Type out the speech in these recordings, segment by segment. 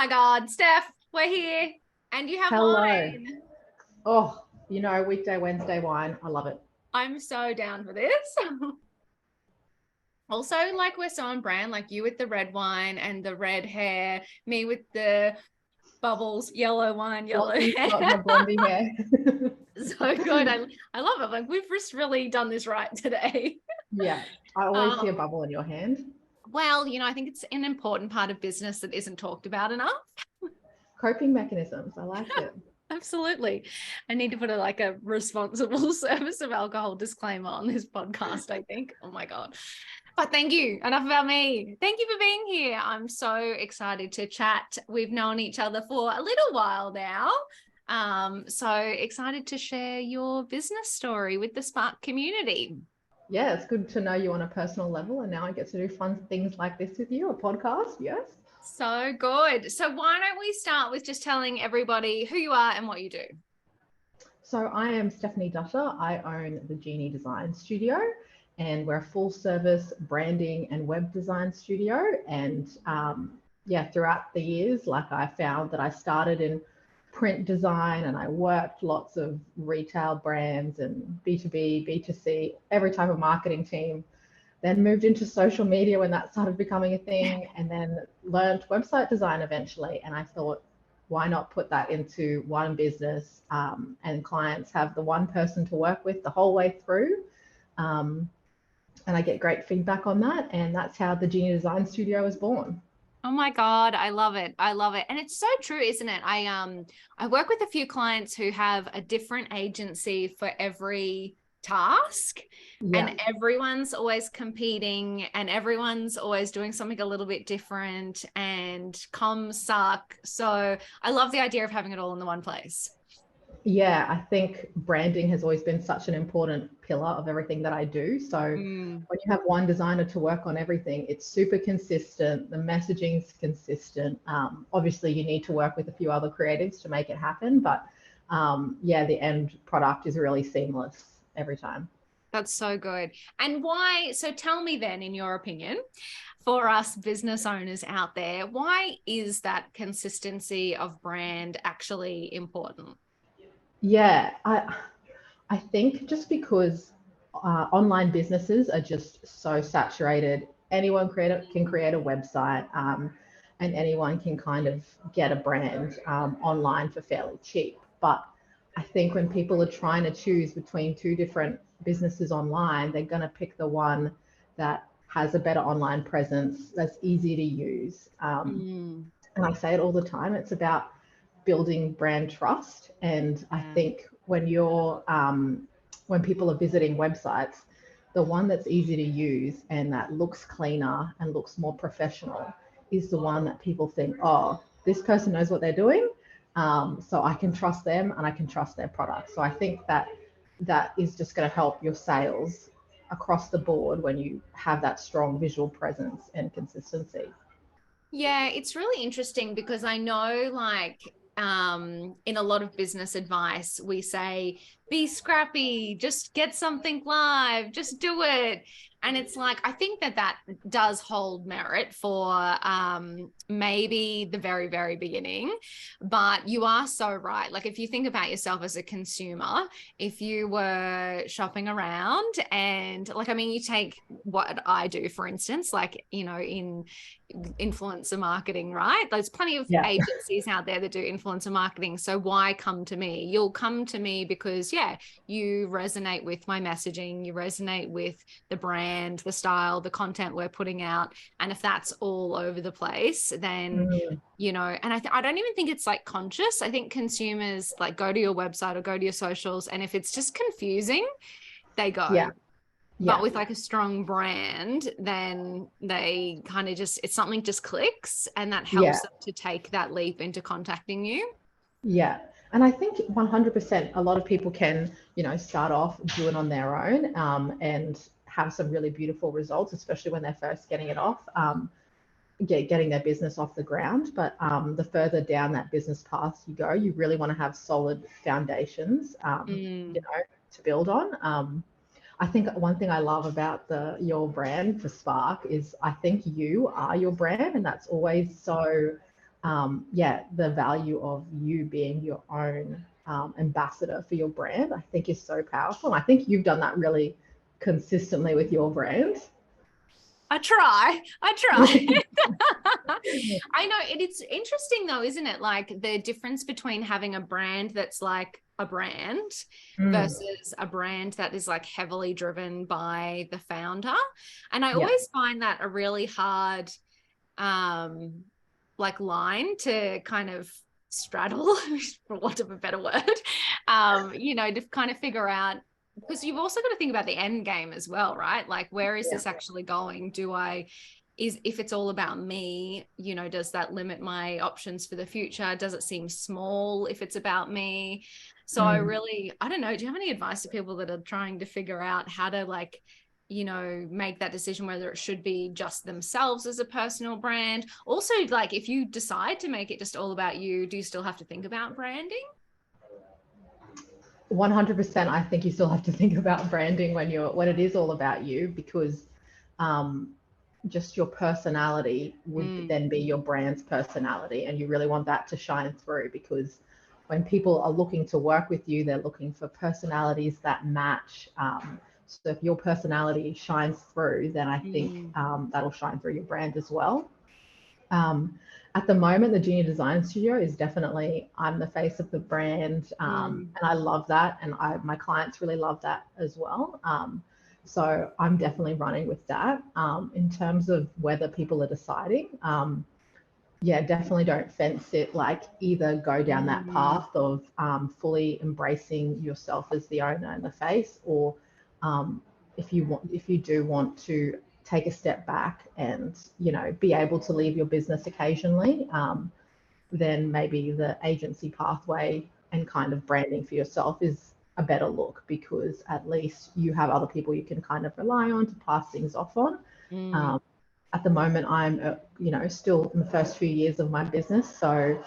my God, Steph, we're here and you have Hello. wine. Oh, weekday, Wednesday wine. I love it. I'm so down for this. Also, like we're so on brand, like you with the red wine and the red hair, me with the bubbles, yellow wine, yellow Blondie, hair. got my blondie hair. So good. I love it. Like we've just really done this right today. Yeah, I always see a Um, bubble in your hand. well, I think it's an important part of business that isn't talked about enough. Coping mechanisms. I like it. Absolutely. I need to put a responsible service of alcohol disclaimer on this podcast, I think. Oh my God. But thank you. Enough about me. Thank you for being here. I'm so excited to chat. We've known each other for a little while now. So excited to share your business story with the Spark community. Yeah, it's good to know you on a personal level, and now I get to do fun things like this with you, a podcast. Yes. So good. So why don't we start with just telling everybody who you are and what you do? So I am Stephanie Dutta. I own the Jeanie Design Studio, and we're a full service branding and web design studio. And yeah, throughout the years, like I found that I started in print design and I worked lots of retail brands and B2B, B2C, every type of marketing team. Then moved into social media when that started becoming a thing, and then learned website design eventually. And I thought, why not put that into one business, and clients have the one person to work with the whole way through. Um, and I get great feedback on that. And that's how the Jeanie Design Studio was born. Oh my God, I love it. I love it. And it's so true, isn't it? I work with a few clients who have a different agency for every task, Yeah. and everyone's always competing and everyone's always doing something a little bit different, and comms suck. So I love the idea of having it all in the one place. Yeah, I think branding has always been such an important pillar of everything that I do. So Mm. when you have one designer to work on everything, it's super consistent. The messaging's consistent. Obviously, you need to work with a few other creatives to make it happen, but yeah, the end product is really seamless every time. That's so good. And why? So tell me then, in your opinion, for us business owners out there, why is that consistency of brand actually important? Yeah, I think just because online businesses are just so saturated, anyone can create a website, and anyone can kind of get a brand online for fairly cheap. But I think when people are trying to choose between two different businesses online, they're going to pick the one that has a better online presence, that's easy to use. Mm, And I say it all the time, it's about building brand trust. And I yeah. think when people are visiting websites, the one that's easy to use and that looks cleaner and looks more professional is the one that people think, oh, this person knows what they're doing. So I can trust them and I can trust their product. So I think that that is just going to help your sales across the board when you have that strong visual presence and consistency. Yeah, it's really interesting because I know in a lot of business advice we say be scrappy, just get something live, just do it. And it's like I think that does hold merit for maybe the very very beginning, but you are so right. Like if you think about yourself as a consumer, if you were shopping around and like I mean you take what I do for instance, like in influencer marketing, right? There's plenty of Yeah. agencies out there that do influencer marketing. So why come to me? You'll come to me because, yeah, you resonate with my messaging, you resonate with the brand, the style, the content we're putting out. And if that's all over the place, then Mm, and I don't even think it's like conscious. I think consumers like go to your website or go to your socials, and if it's just confusing, they go. yeah. But Yeah. with like a strong brand, then they kind of just, it's something just clicks and that Yeah. helps them to take that leap into contacting you. Yeah. And I think 100% a lot of people can, start off doing on their own, and have some really beautiful results, especially when they're first getting it off, getting their business off the ground. But the further down that business path you go, you really want to have solid foundations, Mm, to build on. I think one thing I love about your brand for Spark is I think you are your brand, and that's always so yeah, the value of you being your own ambassador for your brand, I think is so powerful. I think you've done that really consistently with your brand. I try. I know it's interesting though, isn't it? Like the difference between having a brand that's like a brand versus a brand that is like heavily driven by the founder. And I Yeah. always find that a really hard like line to kind of straddle, for want of a better word. To kind of figure out, because you've also got to think about the end game as well, right? Like, where is this actually going? If it's all about me, does that limit my options for the future? Does it seem small if it's about me? So I don't know. Do you have any advice to people that are trying to figure out how to like, make that decision, whether it should be just themselves as a personal brand? Also, like if you decide to make it just all about you, do you still have to think about branding? 100%. I think you still have to think about branding when it is all about you, because just your personality would then be your brand's personality, and you really want that to shine through, because when people are looking to work with you, they're looking for personalities that match. So if your personality shines through, then I think that'll shine through your brand as well. At the moment, the Junior Design Studio is definitely, I'm the face of the brand, and I love that, and my clients really love that as well. So I'm definitely running with that. In terms of whether people are deciding, yeah, definitely don't fence it. Like, either go down that path of fully embracing yourself as the owner and the face, or if you do want to take a step back and be able to leave your business occasionally, then maybe the agency pathway and kind of branding for yourself is a better look, because at least you have other people you can kind of rely on to pass things off on. At the moment, I'm still in the first few years of my business, so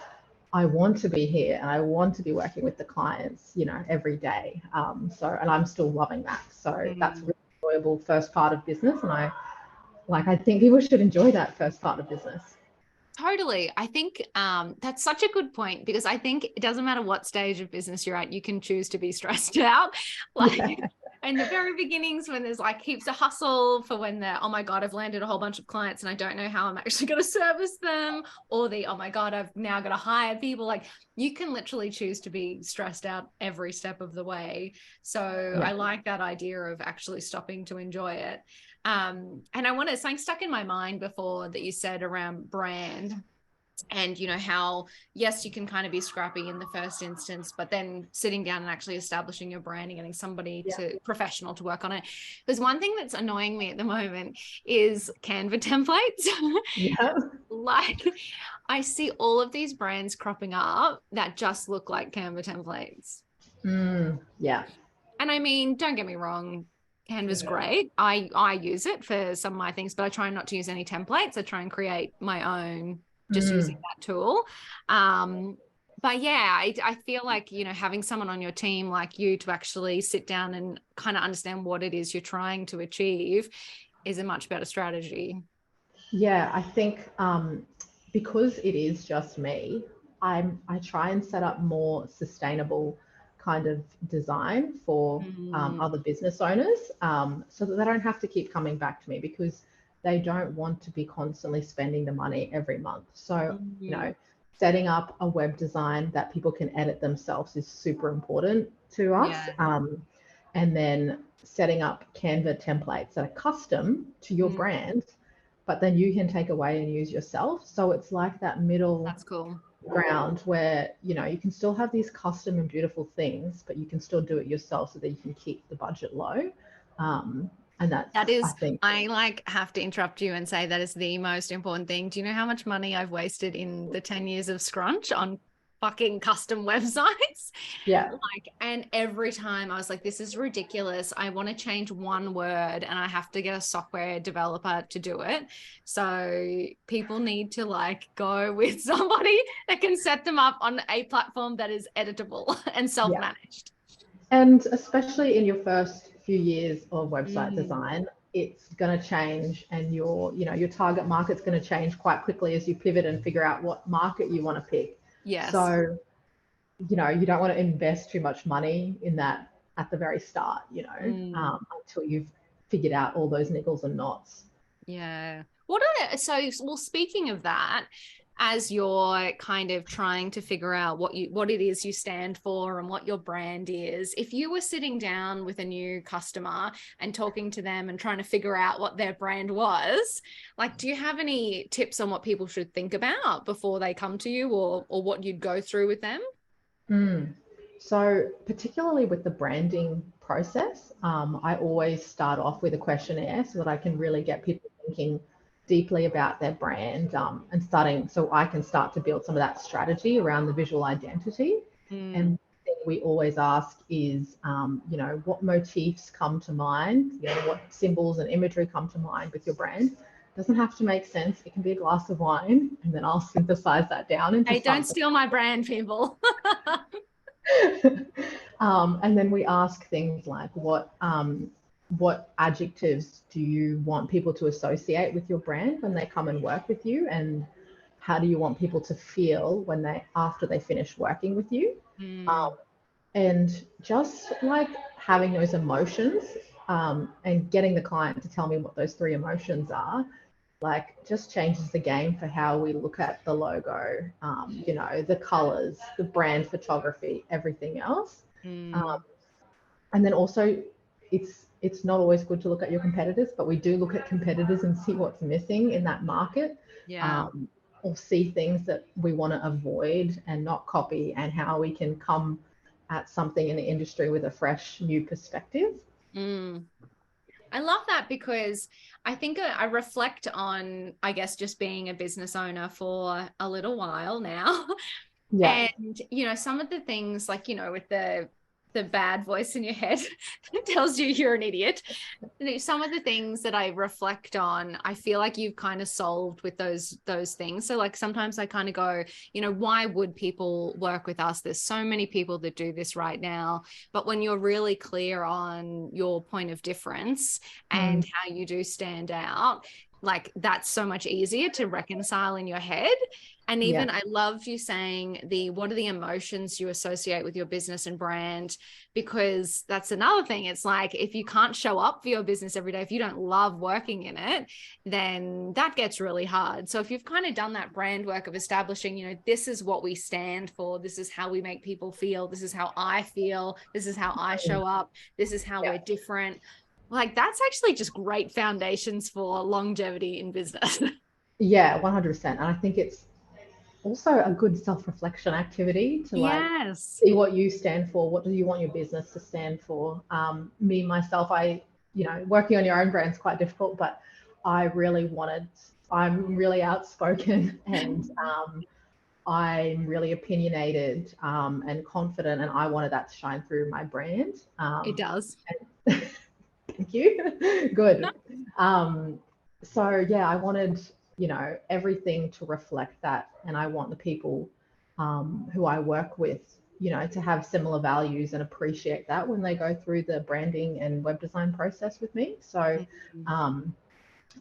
I want to be here and I want to be working with the clients, every day. And I'm still loving that. So that's a really enjoyable first part of business, and I think people should enjoy that first part of business. Totally. I think that's such a good point, because I think it doesn't matter what stage of business you're at, you can choose to be stressed out. Like in the very beginnings, when there's like heaps of hustle for when they're, oh my God, I've landed a whole bunch of clients and I don't know how I'm actually going to service them, or oh my God, I've now got to hire people. Like, you can literally choose to be stressed out every step of the way. So I like that idea of actually stopping to enjoy it. And something stuck in my mind before that you said around brand, and how, yes, you can kind of be scrappy in the first instance, but then sitting down and actually establishing your brand and getting somebody professional to work on it. There's one thing that's annoying me at the moment is Canva templates. Like, I see all of these brands cropping up that just look like Canva templates. Yeah. And I mean, don't get me wrong, Canva's great. I use it for some of my things, but I try not to use any templates. I try and create my own just using that tool. But yeah, I feel like, having someone on your team like you to actually sit down and kind of understand what it is you're trying to achieve is a much better strategy. Yeah, I think because it is just me, I try and set up more sustainable kind of design for other business owners, so that they don't have to keep coming back to me, because they don't want to be constantly spending the money every month. So, setting up a web design that people can edit themselves is super important to us. And then setting up Canva templates that are custom to your brand, but then you can take away and use yourself. So it's like that middle That's cool ground where you can still have these custom and beautiful things, but you can still do it yourself, so that you can keep the budget low. And that is, I think, I like have to interrupt you and say that is the most important thing. Do you know how much money I've wasted in the 10 years of Scrunch on fucking custom websites? And every time I was like, this is ridiculous. I want to change one word and I have to get a software developer to do it. So people need to like go with somebody that can set them up on a platform that is editable and self-managed. And especially in your first few years of website design, it's going to change, and your target market's going to change quite quickly as you pivot and figure out what market you want to pick. Yes. So, you don't want to invest too much money in that at the very start, until you've figured out all those niggles and knots. Yeah. Well, speaking of that, as you're kind of trying to figure out what it is you stand for and what your brand is, if you were sitting down with a new customer and talking to them and trying to figure out what their brand was, like, do you have any tips on what people should think about before they come to you, or what you'd go through with them? So particularly with the branding process, I always start off with a questionnaire so that I can really get people thinking deeply about their brand, so I can start to build some of that strategy around the visual identity. And the thing we always ask is, what motifs come to mind, what symbols and imagery come to mind with your brand. Doesn't have to make sense. It can be a glass of wine, and then I'll synthesize that down into Hey, don't steal my brand, people. And then we ask things like, what adjectives do you want people to associate with your brand when they come and work with you, and how do you want people to feel after they finish working with you? And just like having those emotions, and getting the client to tell me what those 3 emotions are, like, just changes the game for how we look at the logo, the colors, the brand photography, everything else. And then also, it's not always good to look at your competitors, but we do look at competitors and see what's missing in that market. Or see things that we want to avoid and not copy, and how we can come at something in the industry with a fresh new perspective. I love that, because I think I reflect on, I guess, just being a business owner for a little while now. Yeah. And, some of the things, like, with the bad voice in your head that tells you you're an idiot. Some of the things that I reflect on, I feel like you've kind of solved with those things. So, like, sometimes I kind of go, why would people work with us? There's so many people that do this right now. But when you're really clear on your point of difference and how you do stand out, like, that's so much easier to reconcile in your head. And even I loved you saying what are the emotions you associate with your business and brand, because that's another thing. It's like, if you can't show up for your business every day, if you don't love working in it, then that gets really hard. So if you've kind of done that brand work of establishing, this is what we stand for, this is how we make people feel, this is how I feel, this is how I show up, this is how we're different. Like, that's actually just great foundations for longevity in business. Yeah, 100%. And I think it's also a good self-reflection activity to see what you stand for. What do you want your business to stand for? Me, myself, working on your own brand is quite difficult, but I'm really outspoken, and I'm really opinionated, and confident, and I wanted that to shine through my brand. It does. Thank you. Good. So yeah, I wanted, everything to reflect that. And I want the people who I work with, to have similar values and appreciate that when they go through the branding and web design process with me. So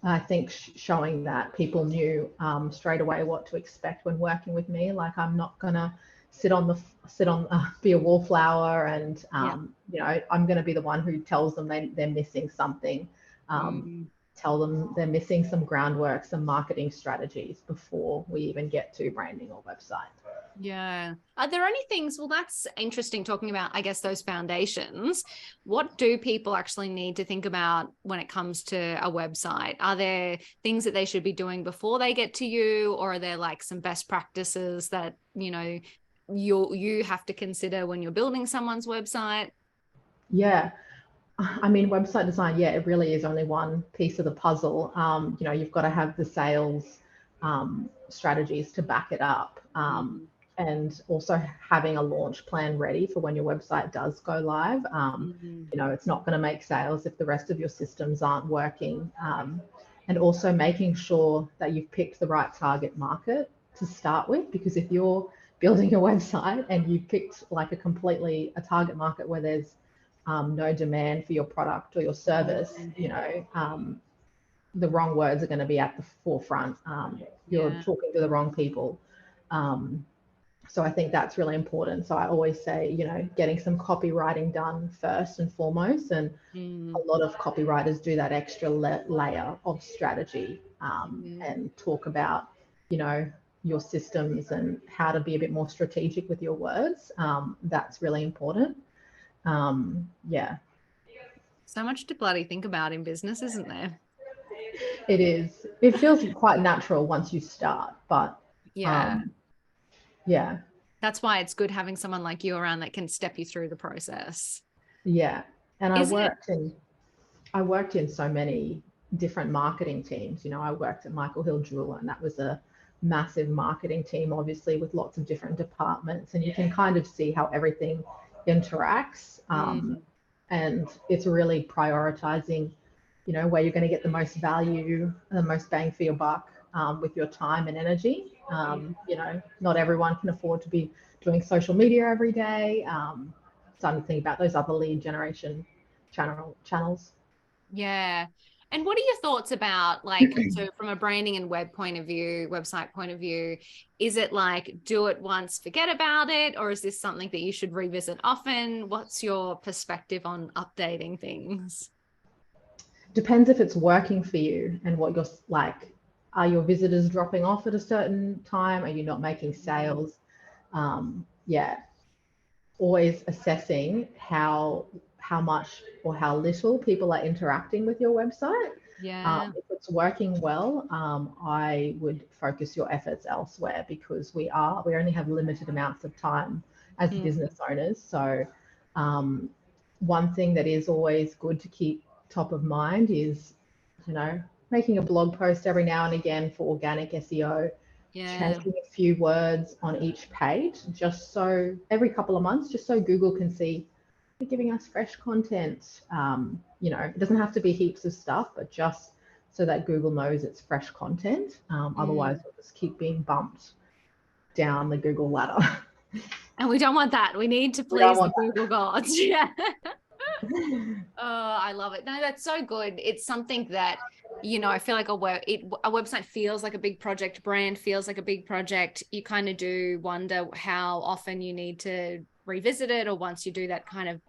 I think showing that people knew straight away what to expect when working with me. Like, I'm not gonna be a wallflower, and I'm going to be the one who tells them they're missing something, tell them they're missing some groundwork, some marketing strategies before we even get to branding or website. Yeah. Are there any things, well, that's interesting, talking about, I guess, those foundations. What do people actually need to think about when it comes to a website? Are there things that they should be doing before they get to you, or are there like some best practices that, you have to consider when you're building someone's website? Yeah. I mean, website design, it really is only one piece of the puzzle. You've got to have the sales strategies to back it up. And also having a launch plan ready for when your website does go live. It's not going to make sales if the rest of your systems aren't working. And also making sure that you've picked the right target market to start with, because if you're building a website and you've picked like a target market where there's no demand for your product or your service, the wrong words are going to be at the forefront. You're talking to the wrong people. So I think that's really important. So I always say, getting some copywriting done first and foremost. And a lot of copywriters do that extra layer of strategy and talk about, your systems and how to be a bit more strategic with your words. That's really important. Yeah. So much to bloody think about in business, isn't there? It is. It feels quite natural once you start, but yeah. Yeah. That's why it's good having someone like you around that can step you through the process. Yeah. And I worked in so many different marketing teams. I worked at Michael Hill Jeweler, and that was a massive marketing team, obviously, with lots of different departments, and you can kind of see how everything interacts. And it's really prioritizing, where you're going to get the most value, the most bang for your buck with your time and energy. Not everyone can afford to be doing social media every day. Starting to think about those other lead generation channels. Yeah. And what are your thoughts about so from a branding and website point of view, is it like do it once, forget about it, or is this something that you should revisit often? What's your perspective on updating things? Depends if it's working for you and what you're like. Are your visitors dropping off at a certain time? Are you not making sales? Yeah. Always assessing how much or how little people are interacting with your website. Yeah. If it's working well, I would focus your efforts elsewhere, because we only have limited amounts of time as business owners. So one thing that is always good to keep top of mind is, making a blog post every now and again for organic SEO, changing a few words on each page, just so every couple of months, just so Google can see you're giving us fresh content. It doesn't have to be heaps of stuff, but just so that Google knows it's fresh content. Otherwise, we'll just keep being bumped down the Google ladder. And we don't want that. We need to please the Google gods. Yeah. Oh, I love it. No, that's so good. It's something that, I feel like a website feels like a big project, brand feels like a big project. You kind of do wonder how often you need to revisit it, or once you do that kind of,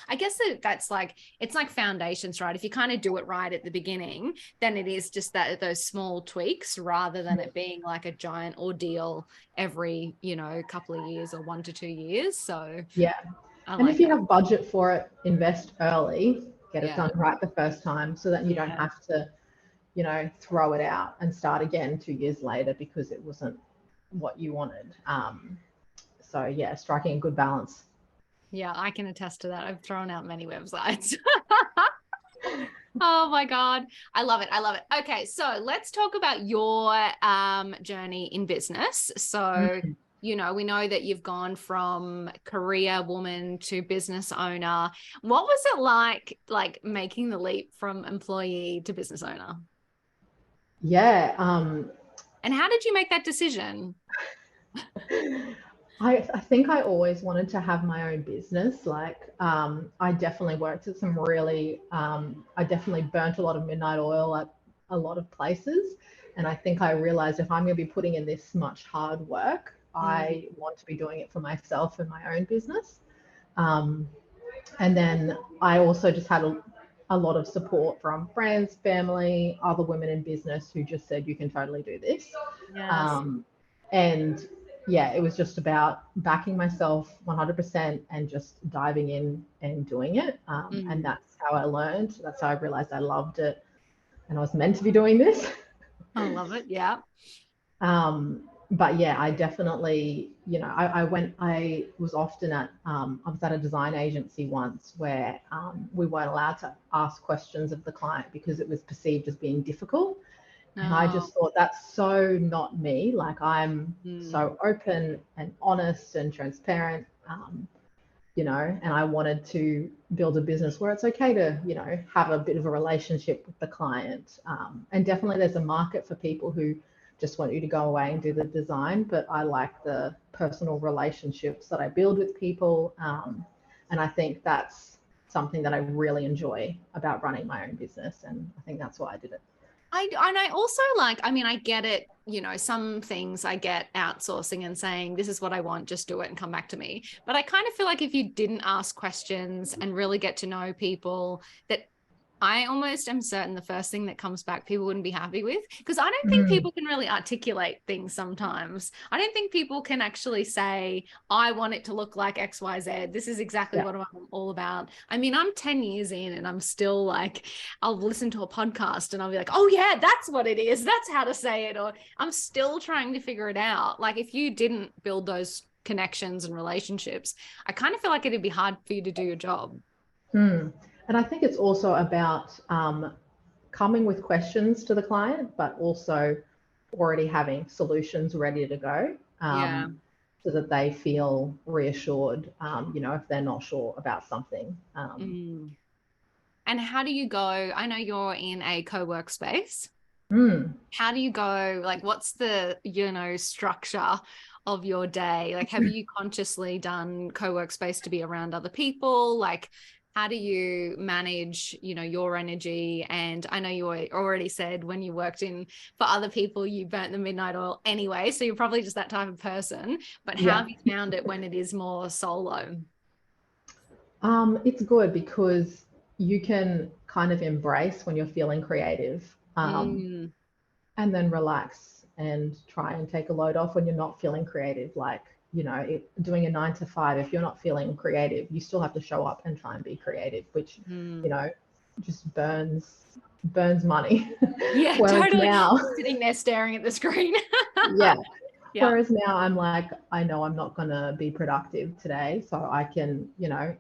I guess that's like, it's like foundations, right? If you kind of do it right at the beginning, then it is just those small tweaks, rather than it being like a giant ordeal every, couple of years or 1 to 2 years. So yeah. And if you have budget for it, invest early, get it done right the first time, so that you don't have to, throw it out and start again 2 years later because it wasn't what you wanted. So yeah, striking a good balance. Yeah, I can attest to that. I've thrown out many websites. Oh my God. I love it. I love it. Okay. So let's talk about your journey in business. So, we know that you've gone from career woman to business owner. What was it like making the leap from employee to business owner? Yeah. And how did you make that decision? I think I always wanted to have my own business. I definitely worked at some really, I definitely burnt a lot of midnight oil at a lot of places. And I think I realized if I'm going to be putting in this much hard work, I want to be doing it for myself and my own business. And then I also just had a lot of support from friends, family, other women in business who just said, you can totally do this. Yes. And yeah, it was just about backing myself 100% and just diving in and doing it. And that's how I learned. That's how I realized I loved it and I was meant to be doing this. I love it. Yeah. But yeah, I definitely, I was often I was at a design agency once where we weren't allowed to ask questions of the client because it was perceived as being difficult. And I just thought, that's so not me. Like, I'm so open and honest and transparent, and I wanted to build a business where it's okay to, have a bit of a relationship with the client. And definitely there's a market for people who just want you to go away and do the design, but I like the personal relationships that I build with people. And I think that's something that I really enjoy about running my own business. And I think that's why I did it. I also like, I mean, I get it, some things I get outsourcing and saying, this is what I want, just do it and come back to me. But I kind of feel like if you didn't ask questions and really get to know people, that I almost am certain the first thing that comes back, people wouldn't be happy with, because I don't think Mm. people can really articulate things sometimes. I don't think people can actually say, I want it to look like XYZ. This is exactly Yeah. what I'm all about. I mean, I'm 10 years in and I'm still like, I'll listen to a podcast and I'll be like, oh, yeah, that's what it is. That's how to say it. Or I'm still trying to figure it out. Like, if you didn't build those connections and relationships, I kind of feel like it'd be hard for you to do your job. Mm. And I think it's also about coming with questions to the client, but also already having solutions ready to go, Yeah. so that they feel reassured, if they're not sure about something. Mm. And how do you go? I know you're in a co-work space. Mm, How do you go? Like, what's the, structure of your day? Like, have you consciously done co-work space to be around other people? Like, how do you manage, your energy? And I know you already said when you worked in for other people, you burnt the midnight oil anyway. So you're probably just that type of person. But how yeah. have you found it when it is more solo? It's good because you can kind of embrace when you're feeling creative, Mm, and then relax and try and take a load off when you're not feeling creative. Like, doing a 9 to 5, if you're not feeling creative, you still have to show up and try and be creative, which, mm. you know, just burns money. Yeah, Whereas totally. now, Sitting there staring at the screen. yeah. Yeah. Whereas now I'm like, I know I'm not going to be productive today, so I can,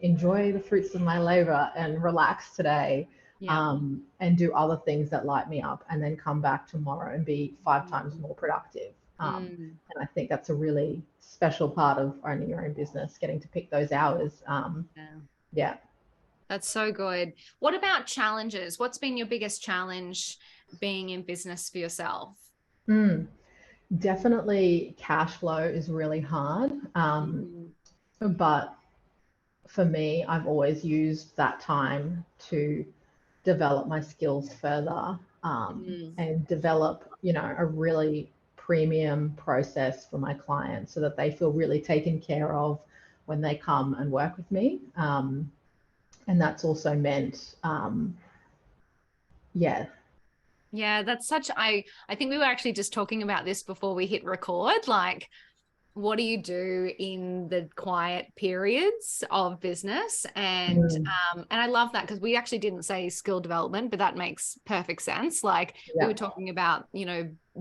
enjoy the fruits of my labor and relax today, Yeah. and do other things that light me up, and then come back tomorrow and be 5 times more productive. Mm. And I think that's a really special part of owning your own business, getting to pick those hours. Yeah. Yeah. That's so good. What about challenges? What's been your biggest challenge being in business for yourself? Mm, definitely cash flow is really hard. Mm. But for me, I've always used that time to develop my skills further, Mm. and develop, a really premium process for my clients so that they feel really taken care of when they come and work with me. And that's also meant, yeah. Yeah, that's such I think we were actually just talking about this before we hit record. Like, what do you do in the quiet periods of business? Mm, And I love that because we actually didn't say skill development, but that makes perfect sense. Like, we yeah. were talking about,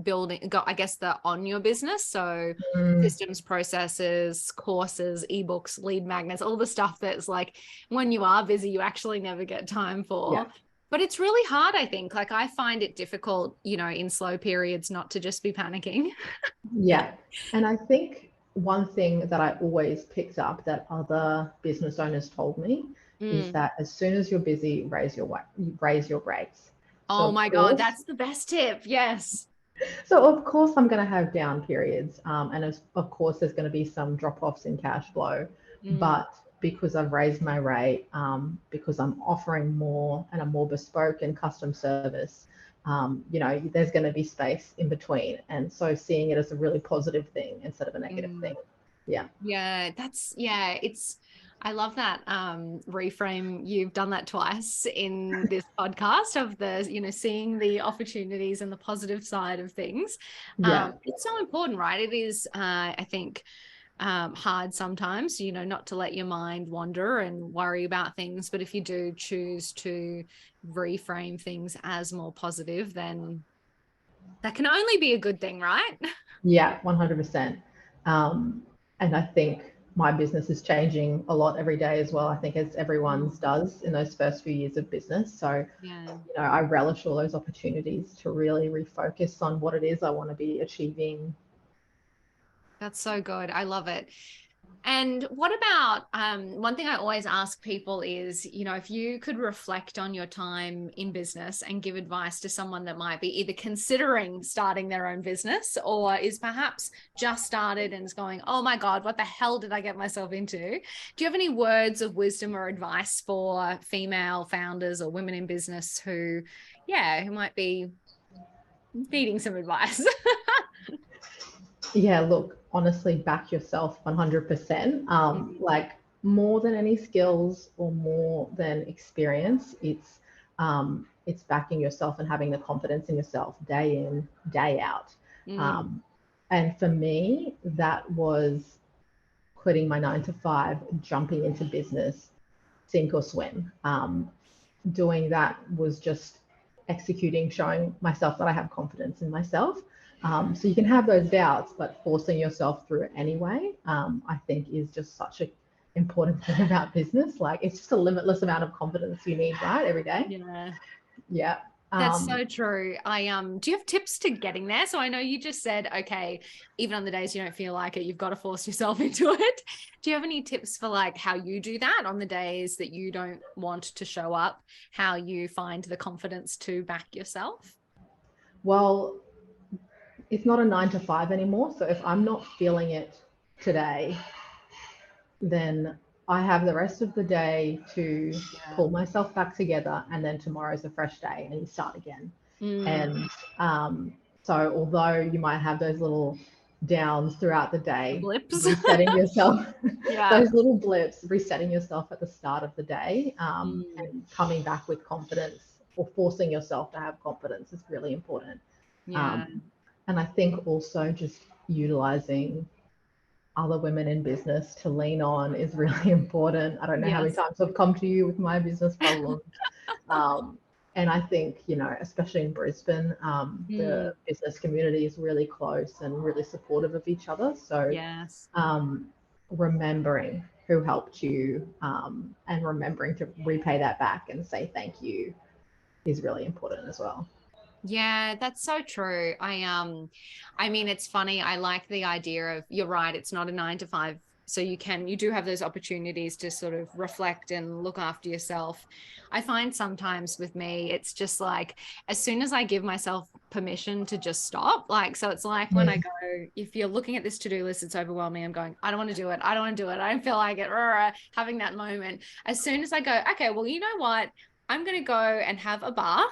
building, I guess, the on your business. So Mm, systems, processes, courses, ebooks, lead magnets, all the stuff that's like when you are busy, you actually never get time yeah. for. But it's really hard, I think. Like, I find it difficult, in slow periods not to just be panicking. Yeah. And I think one thing that I always picked up that other business owners told me is Mm. that as soon as you're busy, raise your rates. So Oh of my God, course, that's the best tip. Yes. I'm going to have down periods, and of course there's going to be some drop-offs in cash flow, Mm, but because I've raised my rate, because I'm offering more and a more bespoke and custom service, there's going to be space in between, and so seeing it as a really positive thing instead of a negative mm. thing. Yeah. Yeah, it's I love that reframe. You've done that twice in this podcast of the, seeing the opportunities and the positive side of things. Yeah. It's so important, right? It is, I think, hard sometimes, not to let your mind wander and worry about things. But if you do choose to reframe things as more positive, then that can only be a good thing, right? Yeah, 100%. And I think my business is changing a lot every day as well. I think as everyone's does in those first few years of business. So, Yeah. I relish all those opportunities to really refocus on what it is I want to be achieving. That's so good. I love it. And what about one thing I always ask people is, if you could reflect on your time in business and give advice to someone that might be either considering starting their own business or is perhaps just started and is going, oh my God, what the hell did I get myself into? Do you have any words of wisdom or advice for female founders or women in business who might be needing some advice? Yeah, look, honestly, back yourself 100%. Like more than any skills or more than experience, it's backing yourself and having the confidence in yourself day in, day out. And for me, that was quitting my 9 to 5, jumping into business, sink or swim. Doing that was just executing, showing myself that I have confidence in myself. So you can have those doubts, but forcing yourself through it anyway, I think is just such an important thing about business. Like it's just a limitless amount of confidence you need, right? Every day. Yeah. Yeah. That's so true. Do you have tips to getting there? So I know you just said, okay, even on the days you don't feel like it, you've got to force yourself into it. Do you have any tips for like how you do that on the days that you don't want to show up, how you find the confidence to back yourself? Well, it's not a 9 to 5 anymore. So if I'm not feeling it today, then I have the rest of the day to pull myself back together, and then tomorrow's a fresh day and you start again. And so although you might have those little downs throughout the day, blips, resetting yourself, those little blips, resetting yourself at the start of the day, and coming back with confidence or forcing yourself to have confidence is really important. And I think also just utilizing other women in business to lean on is really important. I don't know how many times I've come to you with my business problems. And I think, especially in Brisbane, the business community is really close and really supportive of each other. So remembering who helped you and remembering to repay that back and say thank you is really important as well. Yeah, that's so true. I mean, it's funny. I like the idea of, you're right, it's not a 9 to 5. So you do have those opportunities to sort of reflect and look after yourself. I find sometimes with me, it's just like, as soon as I give myself permission to just stop, like, so it's like when I go, if you're looking at this to-do list, it's overwhelming. I'm going, I don't want to do it. I don't want to do it. I don't feel like it. Having that moment. As soon as I go, okay, well, you know what? I'm going to go and have a bath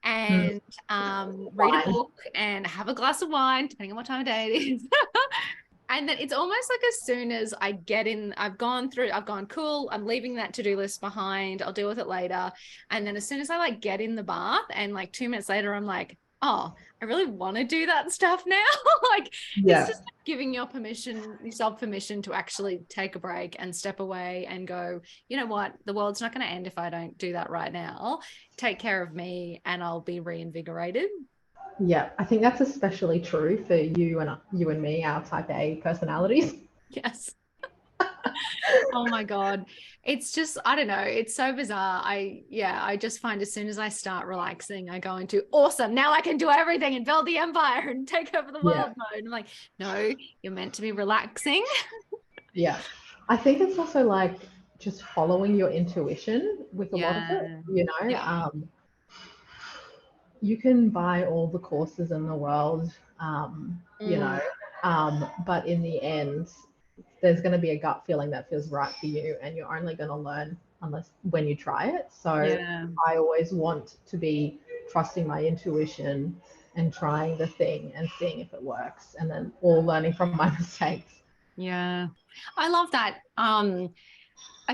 and read a book and have a glass of wine, depending on what time of day it is. And then it's almost like as soon as I get in, I've gone, cool, I'm leaving that to-do list behind. I'll deal with it later. And then as soon as I like get in the bath and like 2 minutes later, I'm like, oh, I really want to do that stuff now. Like it's just giving yourself permission to actually take a break and step away and go, you know what, the world's not going to end if I don't do that right now. Take care of me and I'll be reinvigorated. Yeah, I think that's especially true for you and me, our type A personalities. Yes. Oh my God. It's just, I don't know. It's so bizarre. I just find as soon as I start relaxing, I go into awesome. Now I can do everything and build the empire and take over the world mode. I'm like, no, you're meant to be relaxing. Yeah. I think it's also like just following your intuition with a lot of it, you can buy all the courses in the world, but in the end, there's going to be a gut feeling that feels right for you, and you're only going to learn when you try it. So I always want to be trusting my intuition and trying the thing and seeing if it works, and then learning from my mistakes. Yeah, I love that. I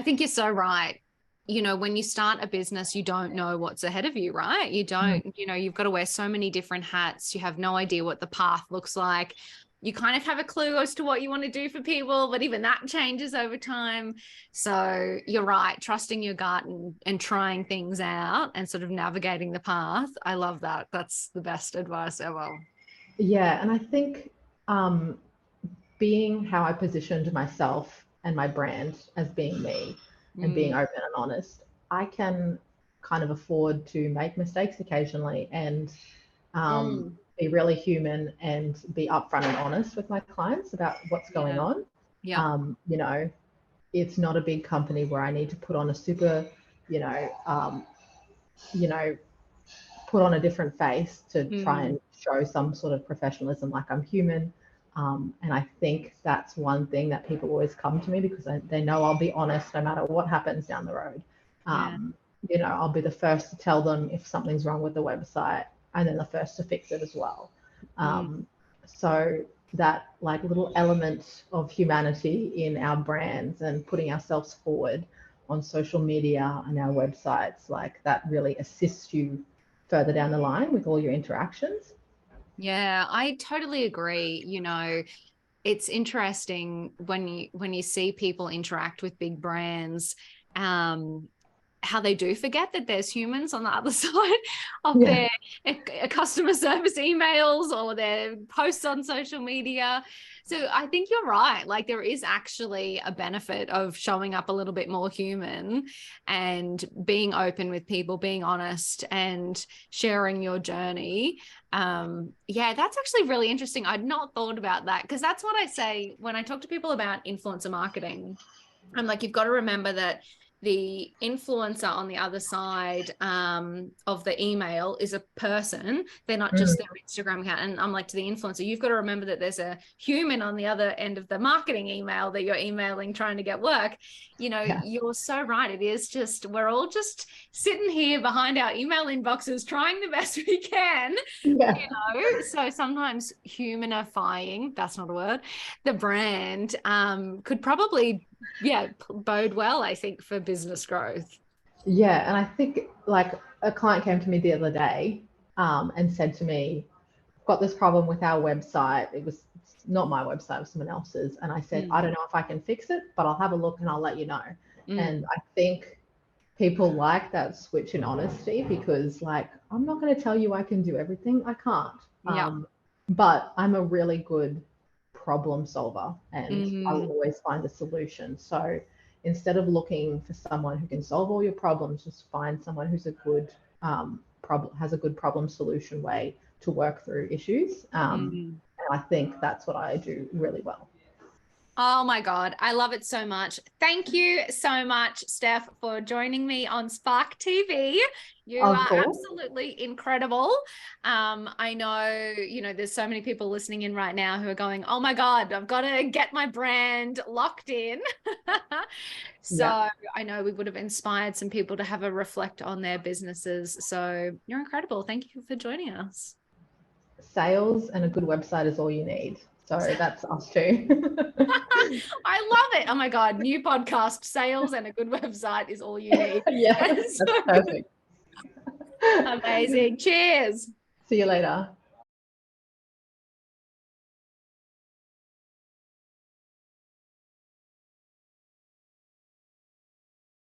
think you're so right. When you start a business, you don't know what's ahead of you, right? You don't, you've got to wear so many different hats. You have no idea what the path looks like. You kind of have a clue as to what you want to do for people, but even that changes over time. So you're right, trusting your gut and trying things out and sort of navigating the path. I love that. That's the best advice ever. Yeah, and I think being how I positioned myself and my brand as being me and being open and honest, I can kind of afford to make mistakes occasionally and be really human and be upfront and honest with my clients about what's going on. Yeah. You know, it's not a big company where I need to put on a super, you know, you know, put on a different face to try Mm. and show some sort of professionalism, like I'm human. And I think that's one thing that people always come to me because they know I'll be honest no matter what happens down the road. Yeah. You know, I'll be the first to tell them if something's wrong with the website and then the first to fix it as well. Mm. So that like little element of humanity in our brands and putting ourselves forward on social media and our websites, like that really assists you further down the line with all your interactions. Yeah, I totally agree. You know, it's interesting when you see people interact with big brands, um, how they do forget that there's humans on the other side of Yeah. their customer service emails or their posts on social media. So I think you're right. Like there is actually a benefit of showing up a little bit more human and being open with people, being honest and sharing your journey. Yeah, that's actually really interesting. I'd not thought about that because that's what I say when I talk to people about influencer marketing. I'm like, you've got to remember that the influencer on the other side of the email is a person. They're not Mm, just their Instagram account. And I'm like, to the influencer, you've got to remember that there's a human on the other end of the marketing email that you're emailing trying to get work. You know, yeah. you're so right. It is just, we're all just sitting here behind our email inboxes trying the best we can. Yeah. So sometimes humanifying, that's not a word, the brand could probably, yeah, bode well, I think, for business growth. Yeah. And I think like a client came to me the other day and said to me, got this problem with our website. It's not my website, it was someone else's. And I said, I Mm, don't know if I can fix it, but I'll have a look and I'll let you know. mm, And I think people like that switch in honesty because like I'm not going to tell you I can do everything. I can't. yeah. But I'm a really good problem solver and I will Mm, always find a solution. So instead of looking for someone who can solve all your problems, just find someone who's a good problem has a good problem solution way to work through issues. mm. And I think that's what I do really well. Oh my God, I love it so much. Thank you so much, Steph, for joining me on Spark TV. You Of are course. absolutely incredible. I know, you know, there's so many people listening in right now who are going, oh my God, I've got to get my brand locked in. Yeah. So I know we would have inspired some people to have a reflect on their businesses. So you're incredible. Thank you for joining us. Sales and a good website is all you need. So that's us too. I love it. Oh my God. New podcast, sales and a good website is all you need. Yeah, So that's perfect. amazing. Cheers. See you later.